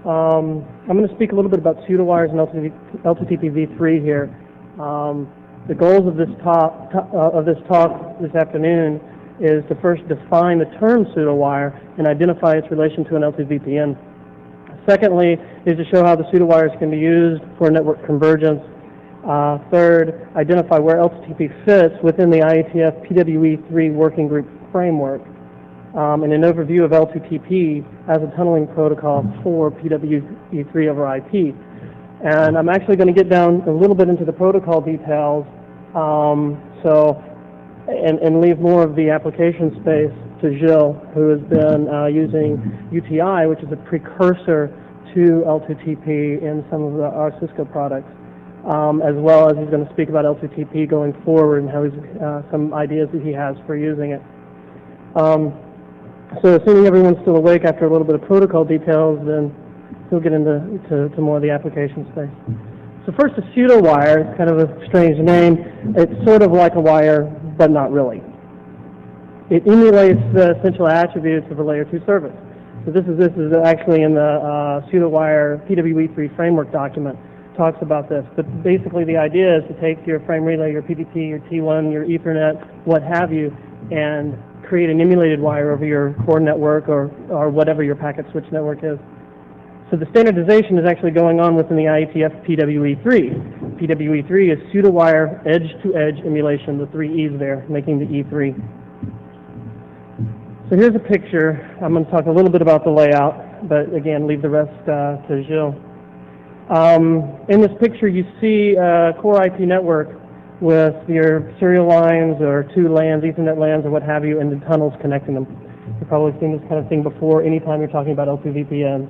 I'm going to speak a little bit about pseudowires and L2TPv3 here. The goals of this talk this afternoon is to first define the term pseudowire and identify its relation to an L2 VPN. Secondly, is to show how the pseudowires can be used for network convergence. Third, identify where L2TP fits within the IETF PWE3 working group framework, and an overview of L2TP as a tunneling protocol for PWE3 over IP. And I'm actually going to get down a little bit into the protocol details, and leave more of the application space to Gilles, who has been using UTI, which is a precursor to L2TP in some of our Cisco products, as well as he's going to speak about L2TP going forward and how he's, some ideas that he has for using it. So assuming everyone's still awake after a little bit of protocol details, then we'll get into more of the application space. So first, a pseudowire, kind of a strange name. It's sort of like a wire, but not really. It emulates the essential attributes of a layer 2 service. So this is actually in the Pseudowire PWE3 framework document. Talks about this. But basically the idea is to take your frame relay, your PPT, your T1, your Ethernet, what have you, and create an emulated wire over your core network or whatever your packet switch network is. So the standardization is actually going on within the IETF PWE3. PWE3 is pseudowire edge-to-edge emulation, the 3 E's there, making the E3. So here's a picture. I'm going to talk a little bit about the layout, but again, leave the rest to Gilles. In this picture, you see a core IP network with your serial lines or 2 LANs, Ethernet LANs, or what have you, and the tunnels connecting them. You've probably seen this kind of thing before anytime you're talking about L2 VPNs.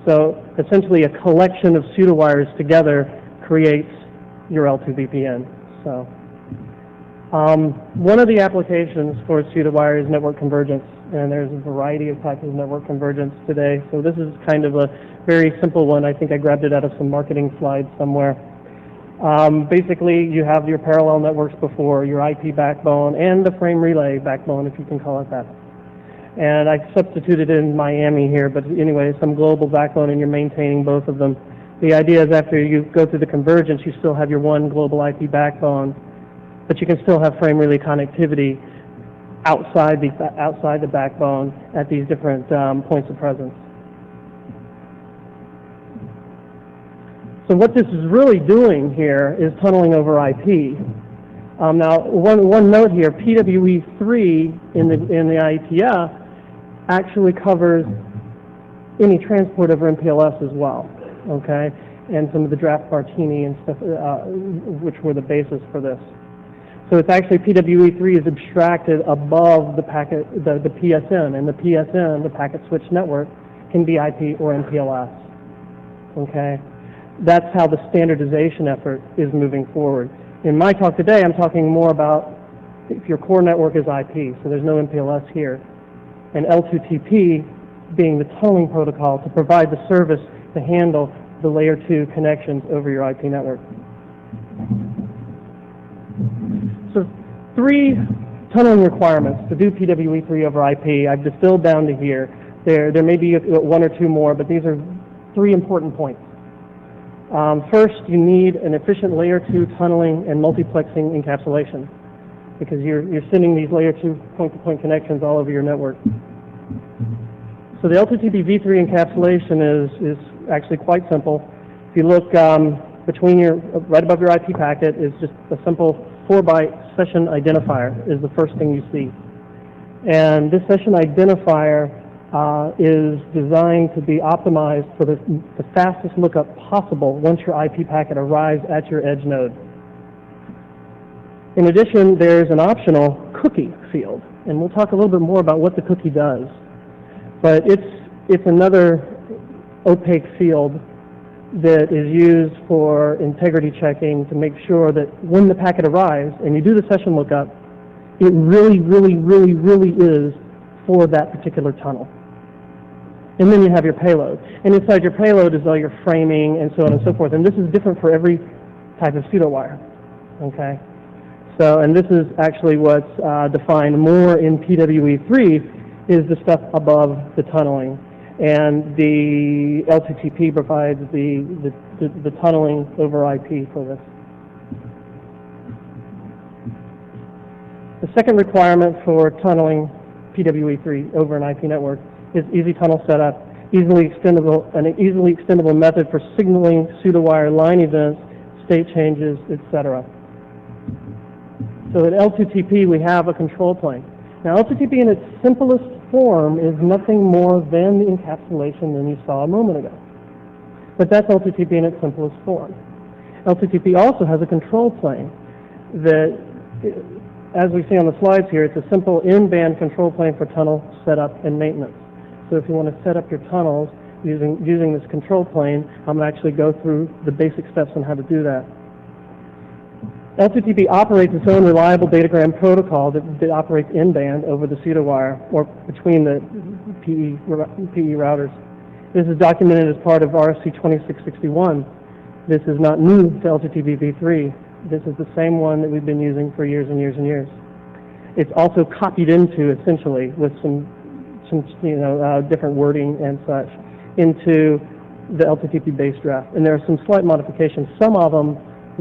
So essentially a collection of pseudowires together creates your L2 VPN. So one of the applications for pseudowire is network convergence, and there's a variety of types of network convergence today. So this is kind of a very simple one. I think I grabbed it out of some marketing slides somewhere. Basically, you have your parallel networks before, your IP backbone, and the frame relay backbone, if you can call it that. And I substituted in Miami here, but anyway, some global backbone, and you're maintaining both of them. The idea is after you go through the convergence, you still have your one global IP backbone, but you can still have frame relay connectivity outside the backbone at these different points of presence. So what this is really doing here is tunneling over IP. Now, one note here: PWE3 in the IETF actually covers any transport over MPLS as well, okay? And some of the draft Martini and stuff, which were the basis for this. So it's actually PWE3 is abstracted above the packet, the PSN, and the PSN, the packet switch network, can be IP or MPLS, okay? That's how the standardization effort is moving forward. In my talk today, I'm talking more about if your core network is IP, so there's no MPLS here, and L2TP being the tunneling protocol to provide the service to handle the layer 2 connections over your IP network. So 3 tunneling requirements to do PWE3 over IP. I've distilled down to here. There may be 1 or 2 more, but these are 3 important points. First, you need an efficient layer 2 tunneling and multiplexing encapsulation, because you're sending these layer 2 point-to-point connections all over your network. So the L2TPv3 encapsulation is actually quite simple. If you look between right above your IP packet is just a simple 4-byte session identifier is the first thing you see. And this session identifier is designed to be optimized for the fastest lookup possible once your IP packet arrives at your edge node. In addition, there's an optional cookie field, and we'll talk a little bit more about what the cookie does. But it's another opaque field that is used for integrity checking to make sure that when the packet arrives and you do the session lookup, it really, really, really, really is for that particular tunnel. And then you have your payload. And inside your payload is all your framing and so on and so forth. And this is different for every type of pseudowire, okay? So, and this is actually what's defined more in PWE3 is the stuff above the tunneling. And the L2TP provides the tunneling over IP for this. The second requirement for tunneling PWE3 over an IP network is easy tunnel setup, an easily extendable method for signaling pseudowire line events, state changes, etc. So at L2TP we have a control plane. Now L2TP in its simplest form is nothing more than the encapsulation that you saw a moment ago. But that's L2TP in its simplest form. L2TP also has a control plane that, as we see on the slides here, it's a simple in-band control plane for tunnel setup and maintenance. So if you want to set up your tunnels using this control plane, I'm going to actually go through the basic steps on how to do that. L2TP operates its own reliable datagram protocol that operates in-band over the pseudowire or between the PE routers. This is documented as part of RFC 2661. This is not new to L2TPv3. This is the same one that we've been using for years and years and years. It's also copied into, essentially, with some different wording and such, into the L2TP base draft. And there are some slight modifications, some of them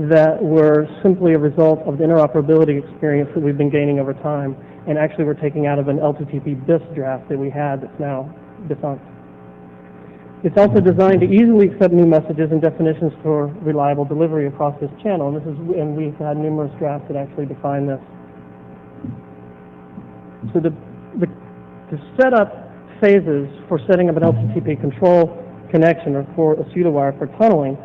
that were simply a result of the interoperability experience that we've been gaining over time, and actually we're taking out of an L2TP BIS draft that we had that's now defunct. It's also designed to easily accept new messages and definitions for reliable delivery across this channel, and we've had numerous drafts that actually define this. So the setup phases for setting up an L2TP control connection or for a pseudowire for tunneling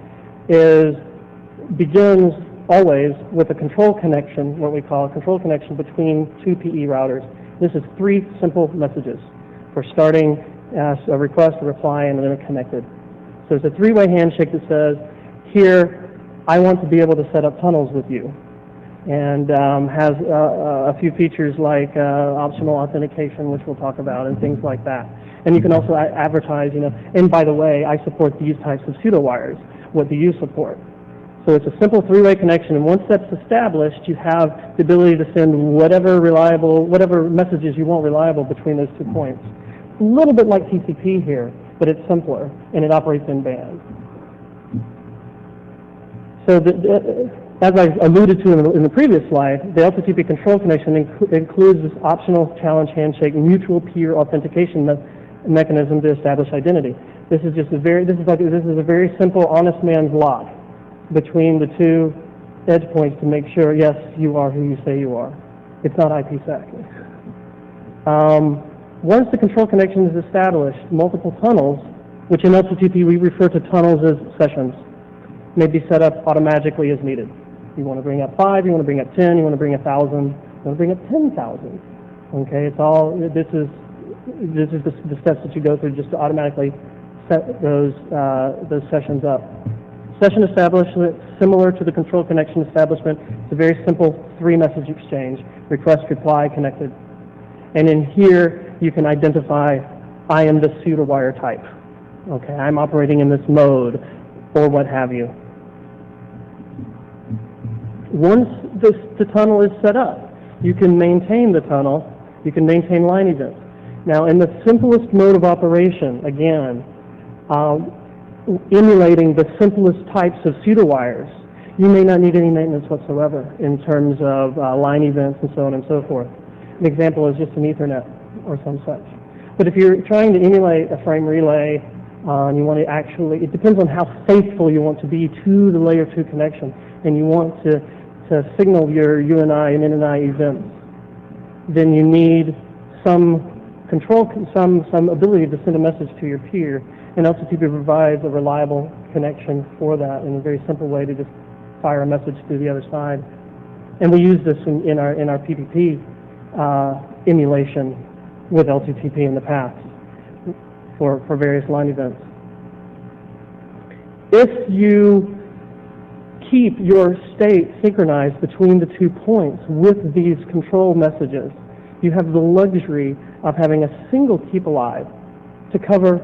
begins always with a control connection, what we call a control connection between two PE routers. This is three simple messages for starting as a request, a reply, and then a connected. So it's a three-way handshake that says, here, I want to be able to set up tunnels with you, and has a few features like optional authentication, which we'll talk about, and things like that. And you can also advertise, and by the way, I support these types of pseudowires. What do you support? So it's a simple three-way connection, and once that's established, you have the ability to send whatever messages you want reliable between those 2 points. A little bit like TCP here, but it's simpler, and it operates in band. So as I alluded to in the previous slide, the L2TP control connection includes this optional challenge handshake mutual peer authentication mechanism to establish identity. This is a very simple honest man's lock between the two edge points to make sure, yes, you are who you say you are. It's not IPsec. Once the control connection is established, multiple tunnels, which in L2TP we refer to tunnels as sessions, may be set up automatically as needed. You want to bring up 5, you want to bring up 10, you want to bring 1,000, you want to bring up 10,000. Okay, it's all. This is the steps that you go through just to automatically set those sessions up. Session establishment, similar to the control connection establishment, it's a very simple 3-message exchange: request, reply, connected. And in here, you can identify, I am the pseudowire type. Okay, I'm operating in this mode, or what have you. Once the tunnel is set up, you can maintain the tunnel, you can maintain line events. Now, in the simplest mode of operation, again, emulating the simplest types of pseudowires, you may not need any maintenance whatsoever in terms of line events and so on and so forth. An example is just an Ethernet or some such. But if you're trying to emulate a frame relay, and you want to actually, it depends on how faithful you want to be to the layer 2 connection, and you want to signal your UNI and NNI events, then you need some control, some ability to send a message to your peer, and L2TP provides a reliable connection for that in a very simple way to just fire a message to the other side. And we use this in our PPP emulation with L2TP in the past for various line events. If you keep your state synchronized between the 2 points with these control messages, you have the luxury of having a single keep alive to cover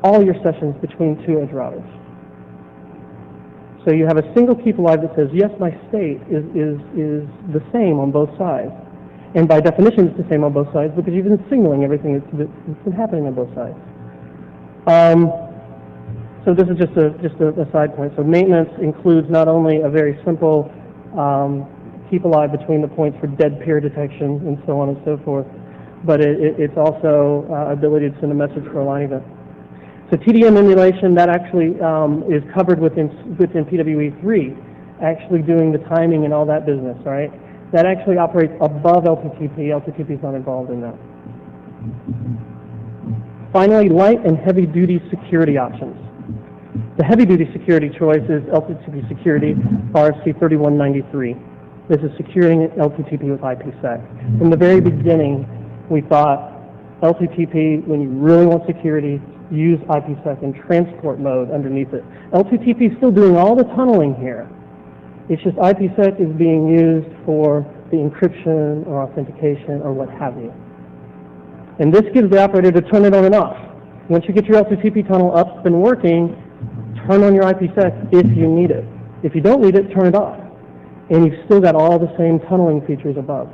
all your sessions between 2 edge routers. So you have a single keep alive that says, yes, my state is the same on both sides. And by definition, it's the same on both sides because you've been signaling everything that's been happening on both sides. So this is just a side point. So maintenance includes not only a very simple keep alive between the points for dead peer detection and so on and so forth, but it's also ability to send a message for a line event. So TDM emulation, that actually is covered within PWE3, actually doing the timing and all that business, right? That actually operates above L2TP. L2TP is not involved in that. Finally, light and heavy-duty security options. The heavy-duty security choice is L2TP security, RFC 3193. This is securing L2TP with IPsec. From the very beginning, we thought L2TP, when you really want security, use IPsec in transport mode underneath it. L2TP is still doing all the tunneling here. It's just IPsec is being used for the encryption or authentication or what have you. And this gives the operator to turn it on and off. Once you get your L2TP tunnel up and working, turn on your IPsec if you need it. If you don't need it, turn it off. And you've still got all the same tunneling features above.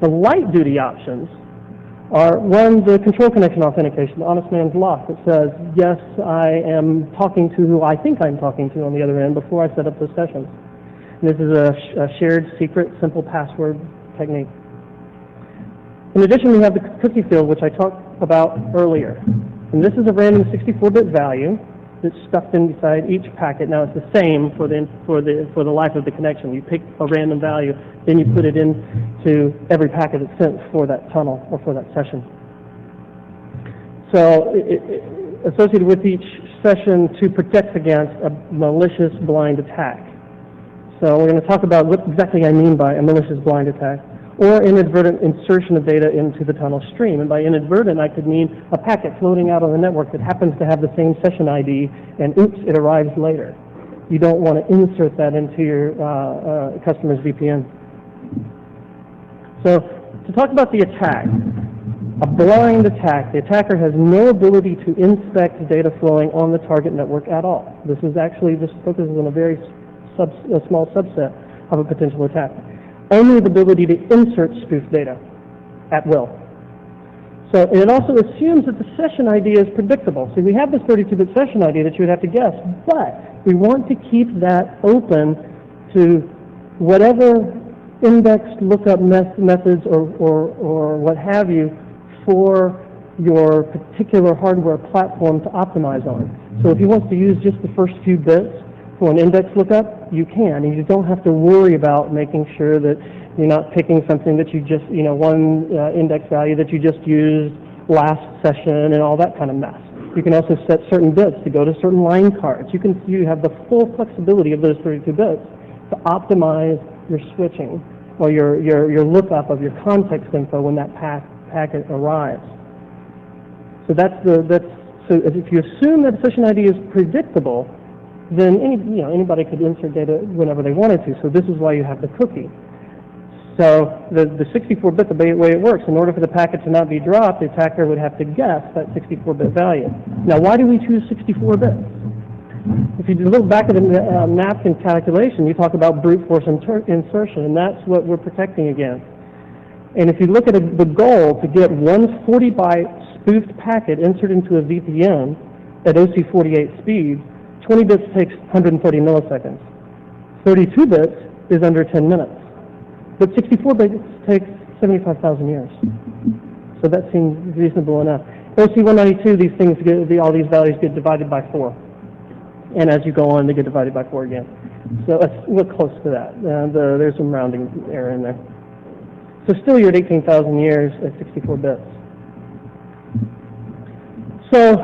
The light duty options are, one, the control connection authentication, the honest man's lock that says, yes, I am talking to who I think I'm talking to on the other end before I set up those sessions. And this is a shared secret simple password technique. In addition, we have the cookie field, which I talked about earlier. And this is a random 64-bit value that's stuffed inside each packet. Now it's the same for the life of the connection. You pick a random value, then you put it into every packet that's sent for that tunnel or for that session. So associated with each session to protect against a malicious blind attack. So we're going to talk about what exactly I mean by a malicious blind attack, or inadvertent insertion of data into the tunnel stream. And by inadvertent, I could mean a packet floating out on the network that happens to have the same session ID, and oops, it arrives later. You don't want to insert that into your customer's VPN. So to talk about the attack, a blind attack, the attacker has no ability to inspect data flowing on the target network at all. This focuses on a very small subset of a potential attack. Only the ability to insert spoofed data at will. So it also assumes that the session ID is predictable. So we have this 32-bit session ID that you would have to guess, but we want to keep that open to whatever indexed lookup methods or what have you for your particular hardware platform to optimize on. So if you want to use just the first few bits for an index lookup, you can, and you don't have to worry about making sure that you're not picking something that you just, one index value that you just used last session and all that kind of mess. You can also set certain bits to go to certain line cards. You have the full flexibility of those 32 bits to optimize your switching or your lookup of your context info when that packet arrives. So so if you assume that session ID is predictable, then anybody could insert data whenever they wanted to. So this is why you have the cookie. So the 64-bit, the way it works, in order for the packet to not be dropped, the attacker would have to guess that 64-bit value. Now, why do we choose 64 bits? If you look back at the napkin calculation, you talk about brute force insertion, and that's what we're protecting against. And if you look at the goal to get one 40-byte spoofed packet inserted into a VPN at OC48 speed, 20 bits takes 130 milliseconds. 32 bits is under 10 minutes. But 64 bits takes 75,000 years. So that seems reasonable enough. OC192, all these values get divided by 4. And as you go on, they get divided by 4 again. So we're close to that. There's some rounding error in there. So still you're at 18,000 years at 64 bits. So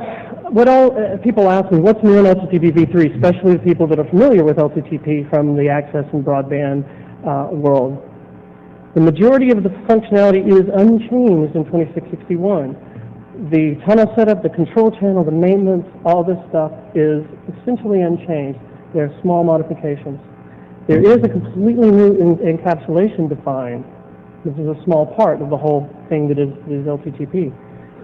people ask me, what's new in L2TPv3, especially the people that are familiar with L2TP from the access and broadband world. The majority of the functionality is unchanged in 2661. The tunnel setup, the control channel, the maintenance, all this stuff is essentially unchanged. There are small modifications. There is a completely new encapsulation defined. This is a small part of the whole thing that is L2TP.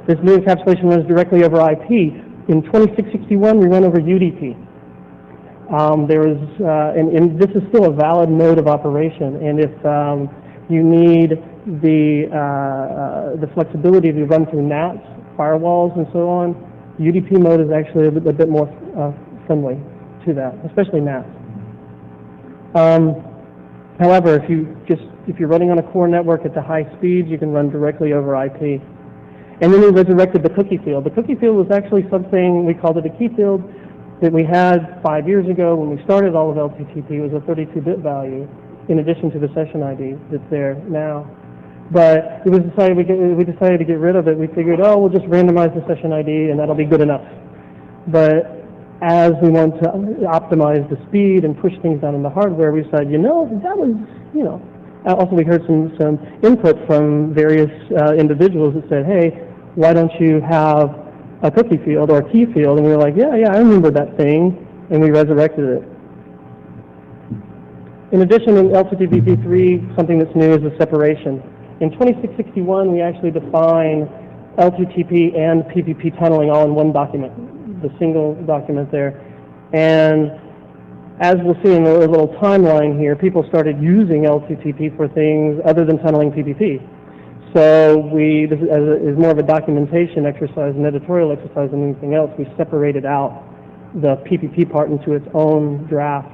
This new encapsulation runs directly over IP. In 2661, we run over UDP. And this is still a valid mode of operation. And if you need the flexibility to run through NATs firewalls and so on, UDP mode is actually a bit more friendly to that, especially NAS. However, if you're running on a core network at the high speeds, you can run directly over IP. And then we resurrected the cookie field. The cookie field was actually something, we called it a key field, that we had 5 years ago when we started all of L2TP. It was a 32-bit value in addition to the session ID that's there now. But it was decided we decided to get rid of it. We figured, oh, we'll just randomize the session ID and that'll be good enough. But as we want to optimize the speed and push things down in the hardware, we decided, that was, Also, we heard some input from various individuals that said, hey, why don't you have a cookie field or a key field? And we were like, yeah, I remember that thing, and we resurrected it. In addition, in L2TPv3, something that's new is the separation. In 2661, we actually define L2TP and PPP tunneling all in one document, the single document there. And as we'll see in the little timeline here, people started using L2TP for things other than tunneling PPP. So this is more of a documentation exercise, an editorial exercise than anything else. We separated out the PPP part into its own draft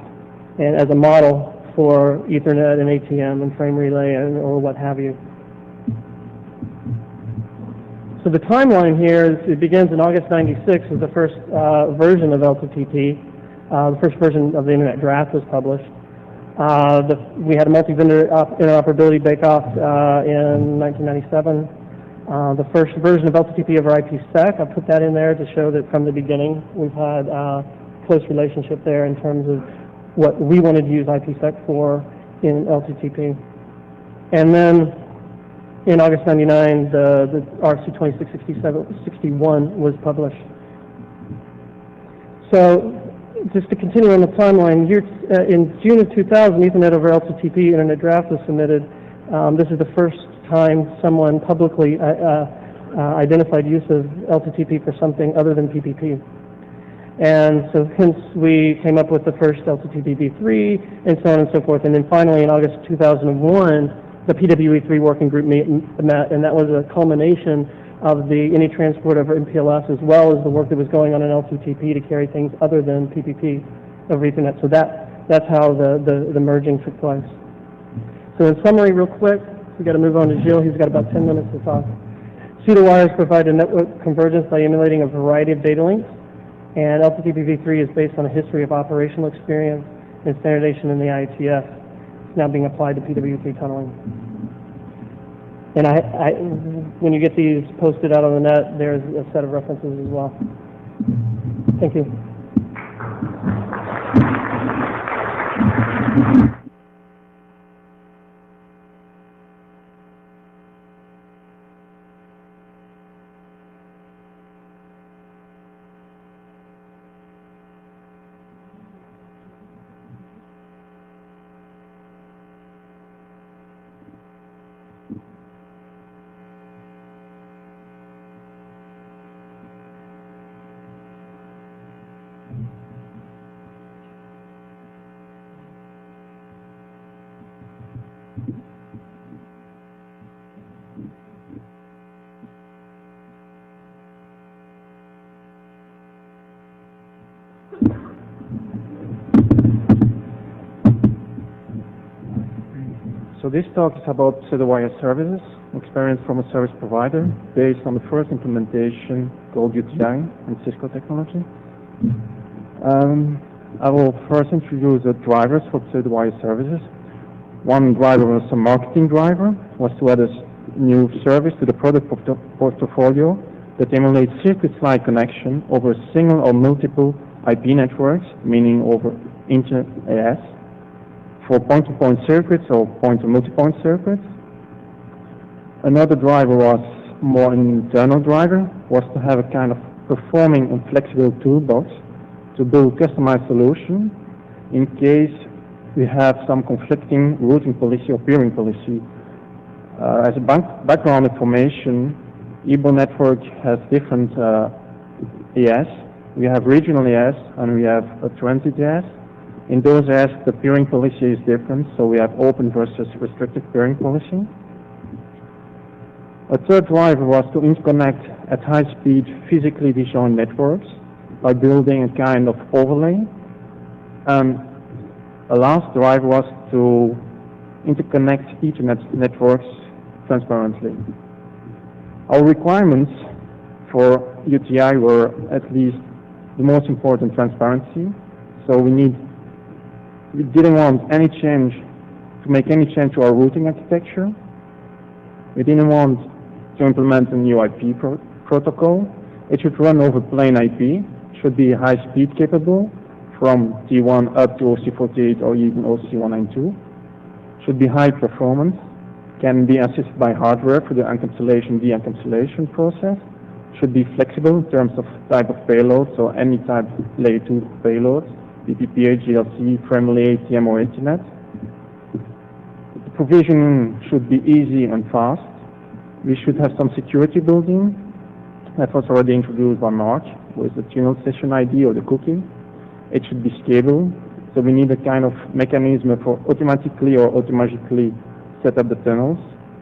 and as a model for Ethernet and ATM and frame relay or what have you. So the timeline here is, it begins in August '96 as the first version of L2TP. The first version of the Internet Draft was published. We had a multi-vendor interoperability bake-off in 1997. The first version of L2TP over IPsec, I put that in there to show that from the beginning we've had a close relationship there in terms of what we wanted to use IPsec for in L2TP. And then in August '99, the RC 2661 was published. So just to continue on the timeline, in June of 2000, Ethernet over L2TP Internet Draft was submitted. This is the first time someone publicly identified use of L2TP for something other than PPP. And so hence we came up with the first L2TPv3 and so on and so forth. And then finally in August 2001, the PWE3 working group met, and that was a culmination of any transport over MPLS as well as the work that was going on in L2TP to carry things other than PPP over Ethernet. So that's how the merging took place. So in summary, real quick, we've got to move on to Gilles. He's got about 10 minutes to talk. Pseudowires provide a network convergence by emulating a variety of data links, and L2TPv3 is based on a history of operational experience and standardization in the IETF. It's now being applied to PWE3 tunneling. And when you get these posted out on the net, there's a set of references as well. Thank you. So this talk is about Pseudowire services, experience from a service provider based on the first implementation called UTI and Cisco technology. I will first introduce the drivers for Pseudowire services. One driver was a marketing driver, was to add a new service to the product portfolio that emulates circuit-like connection over a single or multiple IP networks, meaning over inter-AS, for point-to-point circuits or point-to-multipoint circuits. Another driver was more an internal driver, was to have a kind of performing and flexible toolbox to build customized solution in case we have some conflicting routing policy or peering policy. As a background information, EBO network has different AS. We have regional AS and we have a transit AS. In those AS, the peering policy is different, so we have open versus restricted peering policy. A third driver was to interconnect at high speed physically disjoint networks by building a kind of overlay. And a last driver was to interconnect Ethernet networks transparently. Our requirements for UTI were at least the most important transparency. So we didn't want any change, to make any change to our routing architecture. We didn't want to implement a new IP protocol. It should run over plain IP, should be high speed capable from T1 up to OC48 or even OC192. Should be high performance, can be assisted by hardware for the encapsulation, de-encapsulation process. Should be flexible in terms of type of payload, so any type layer 2 payload, PPPA, GLC, family ATM or Internet. The provisioning should be easy and fast. We should have some security building. That was already introduced by Mark with the tunnel session ID or the cookie. It should be scalable, so we need a kind of mechanism for automatically or automatically set up the tunnels.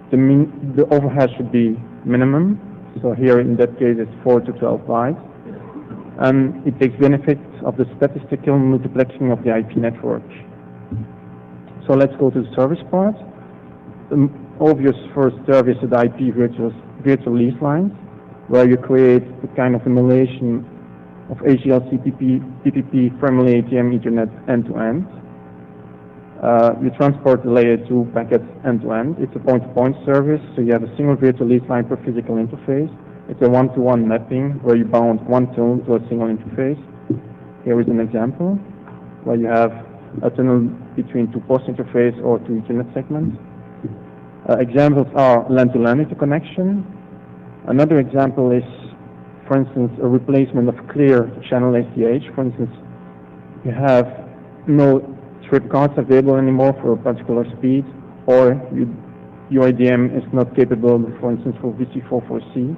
The overhead should be minimum, so here in that case it's 4 to 12 bytes. And it takes benefit of the statistical multiplexing of the IP network. So let's go to the service part. The obvious first service is the IP virtual lease lines, where you create a kind of emulation of HDLC, PPP, family ATM, Ethernet end-to-end. You transport the layer 2 packets end-to-end. It's a point-to-point service, so you have a single virtual lease line per physical interface. It's a one-to-one mapping where you bound one tunnel to a single interface. Here is an example where you have a tunnel between two post interface or two Ethernet segments. Examples are LAN-to-LAN interconnection. Another example is, for instance, a replacement of clear channel SDH. For instance, you have no trip cards available anymore for a particular speed, or your IDM is not capable, for instance, for VC44C,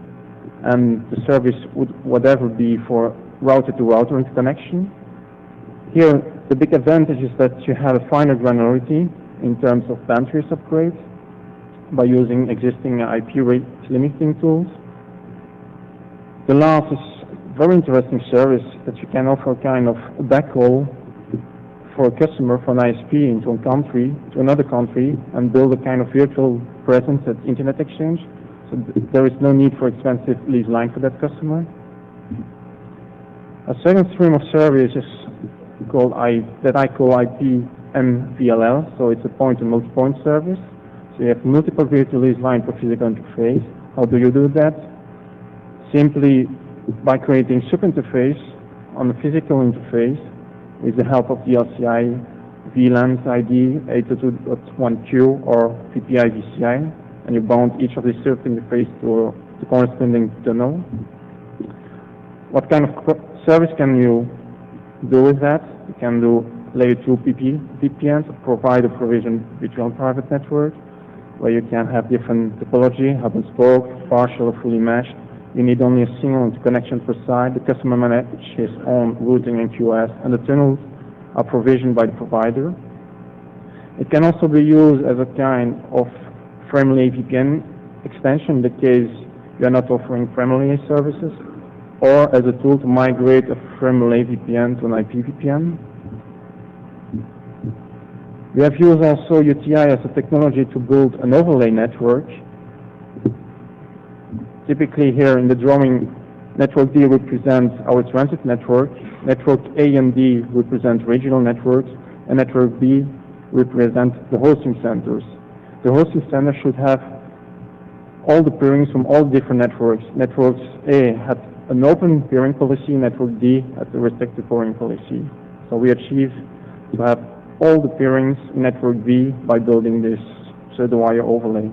and the service would whatever be for router-to-router interconnection. Here, the big advantage is that you have a finer granularity in terms of bandwidth upgrades by using existing IP rate limiting tools. The last is a very interesting service that you can offer kind of a backhaul for a customer, for an ISP into a country, to another country, and build a kind of virtual presence at Internet Exchange. So there is no need for expensive lease line for that customer. A second stream of service is called that I call IP MVLL, so it's a point-to-multipoint service. So you have multiple virtual lease line per physical interface. How do you do that? Simply by creating subinterface on the physical interface with the help of the LCI VLANs ID 802.1Q or PPI VCI, and you bound each of these subinterfaces to the corresponding tunnel. What kind of service can you do with that? You can do layer 2 VPNs, provide a provision virtual private network, where you can have different topology, hub and spoke, partial or fully meshed. You need only a single interconnection per side. The customer manages his own routing and QoS, and the tunnels are provisioned by the provider. It can also be used as a kind of family VPN extension in the case you are not offering family services, or as a tool to migrate a family VPN to an IP VPN. We have used also UTI as a technology to build an overlay network. Typically here in the drawing, network D represents our transit network, network A and D represent regional networks, and network B represents the hosting centers. The hosting center should have all the peerings from all different networks. Networks A had an open peering policy, network D had the respective peering policy. So we achieve to have all the peerings in network B by building this pseudowire overlay.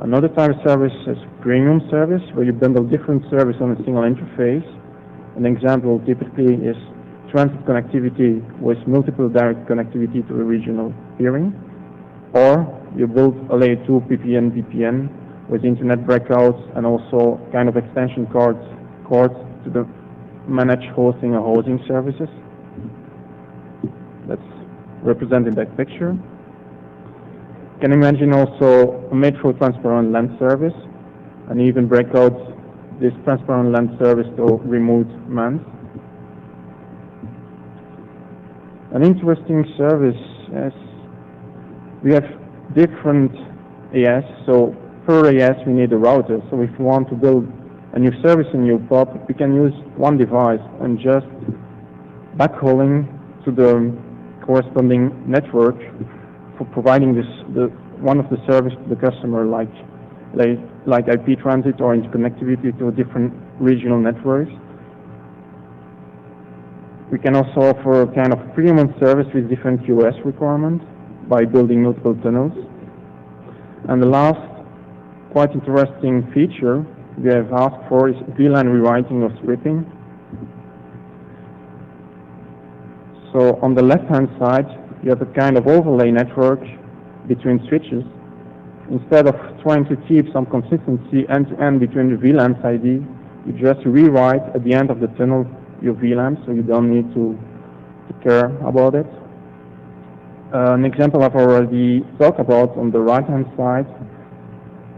Another type of service is premium service, where you bundle different services on a single interface. An example typically is transit connectivity with multiple direct connectivity to a regional peering, or you build a layer 2 PPN VPN with internet breakouts and also kind of extension cords to manage hosting or hosting services. That's represented in that picture. can imagine also a metro transparent LAN service, and even break out this transparent LAN service to remote MANs. An interesting service is we have different AS, so per AS we need a router. So if we want to build a new service in new POP, we can use one device and just backhauling to the corresponding network for providing one of the service to the customer, like IP transit or interconnectivity to different regional networks. We can also offer a kind of premium service with different QoS requirements by building multiple tunnels. And the last quite interesting feature we have asked for is VLAN rewriting or stripping. So on the left-hand side, you have a kind of overlay network between switches. Instead of trying to keep some consistency end-to-end between the VLAN's ID, you just rewrite at the end of the tunnel your VLAN, so you don't need to care about it. An example I've already talked about on the right-hand side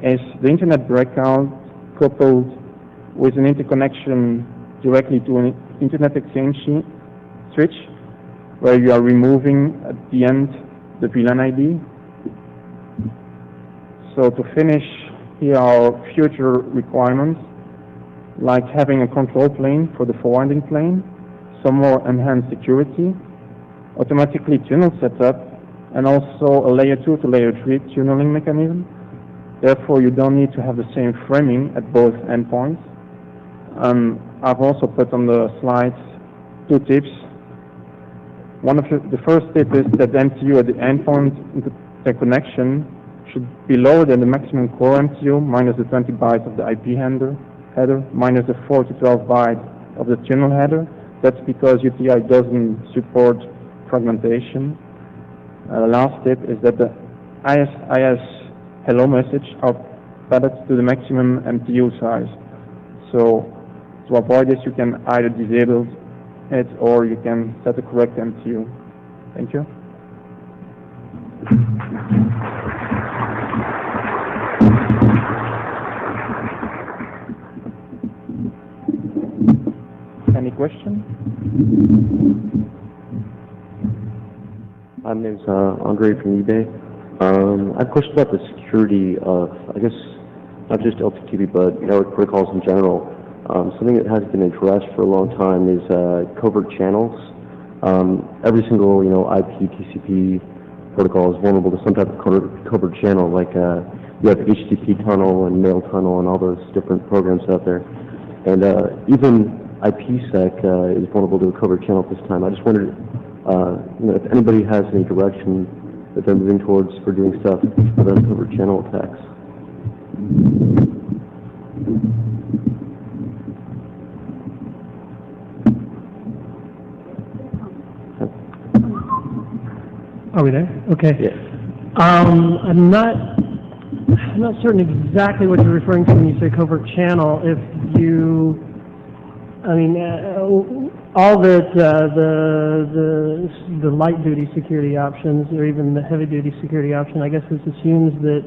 is the internet breakout coupled with an interconnection directly to an internet exchange switch, where you are removing at the end the VLAN ID. So to finish, here are future requirements, like having a control plane for the forwarding plane, some more enhanced security, automatically tunnel setup, and also a layer 2 to layer 3 tunneling mechanism. Therefore, you don't need to have the same framing at both endpoints. I've also put on the slides 2 tips. One of the first tip is that the MTU at the endpoint interconnection should be lower than the maximum core MTU minus the 20 bytes of the IP header minus the 4 to 12 bytes of the tunnel header. That's because UTI doesn't support fragmentation. The last tip is that the IS hello message are padded to the maximum MTU size. So to avoid this, you can either disable it or you can set the correct MTU. Thank you. Any question? My name is Andre from eBay. I have a question about the security of, I guess, not just L2TP, but network protocols in general. Something that has been addressed for a long time is covert channels. Every single, IP, TCP protocol is vulnerable to some type of covert channel, like you have HTTP tunnel and mail tunnel and all those different programs out there. And even IPsec is vulnerable to a covert channel at this time. I just wondered, if anybody has any direction that they're moving towards for doing stuff to prevent covert channel attacks. Are we there? Okay. Yes. I'm not certain exactly what you're referring to when you say covert channel. If you, all that the light duty security options, or even the heavy duty security option, I guess this assumes that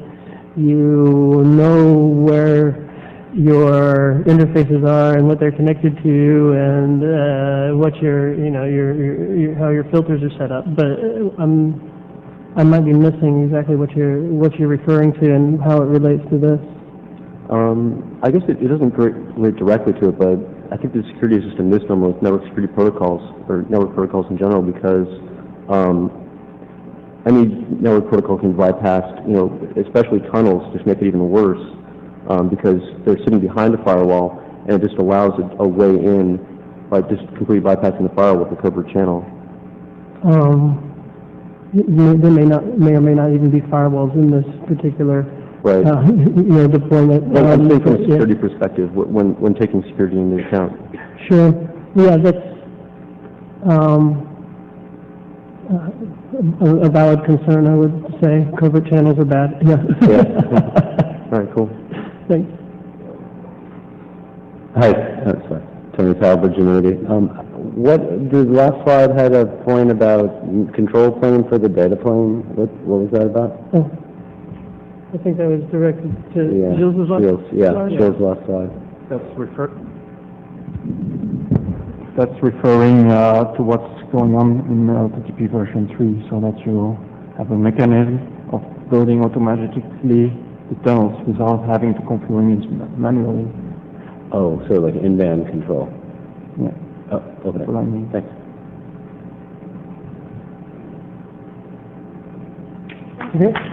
you know where your interfaces are and what they're connected to, and what your how your filters are set up. But I might be missing exactly what you're referring to and how it relates to this. I guess it doesn't relate directly to it, but I think the security is just a misnomer with network security protocols, or network protocols in general, because any network protocol can bypass, especially tunnels, just make it even worse, because they're sitting behind the firewall, and it just allows a way in by just completely bypassing the firewall with a covert channel. There may or may not even be firewalls in this particular right. Deployment. Well, I'm saying from a security perspective, when taking security into account. Sure. Yeah, that's a valid concern, I would say. Covert channels are bad. Yeah. All right, cool. Thanks. Hi, sorry. Tony Talbot, Genuity. The last slide had a point about control plane for the data plane. What was that about? Oh. I think that was directed to Yeah, Gilles' Gilles' left side. That's referring to what's going on in L2TP version 3, so that you have a mechanism of building automatically the tunnels without having to configure it manually. Oh, so like in-band control. Yeah, Oh, okay. that's what I mean. Thanks. Okay.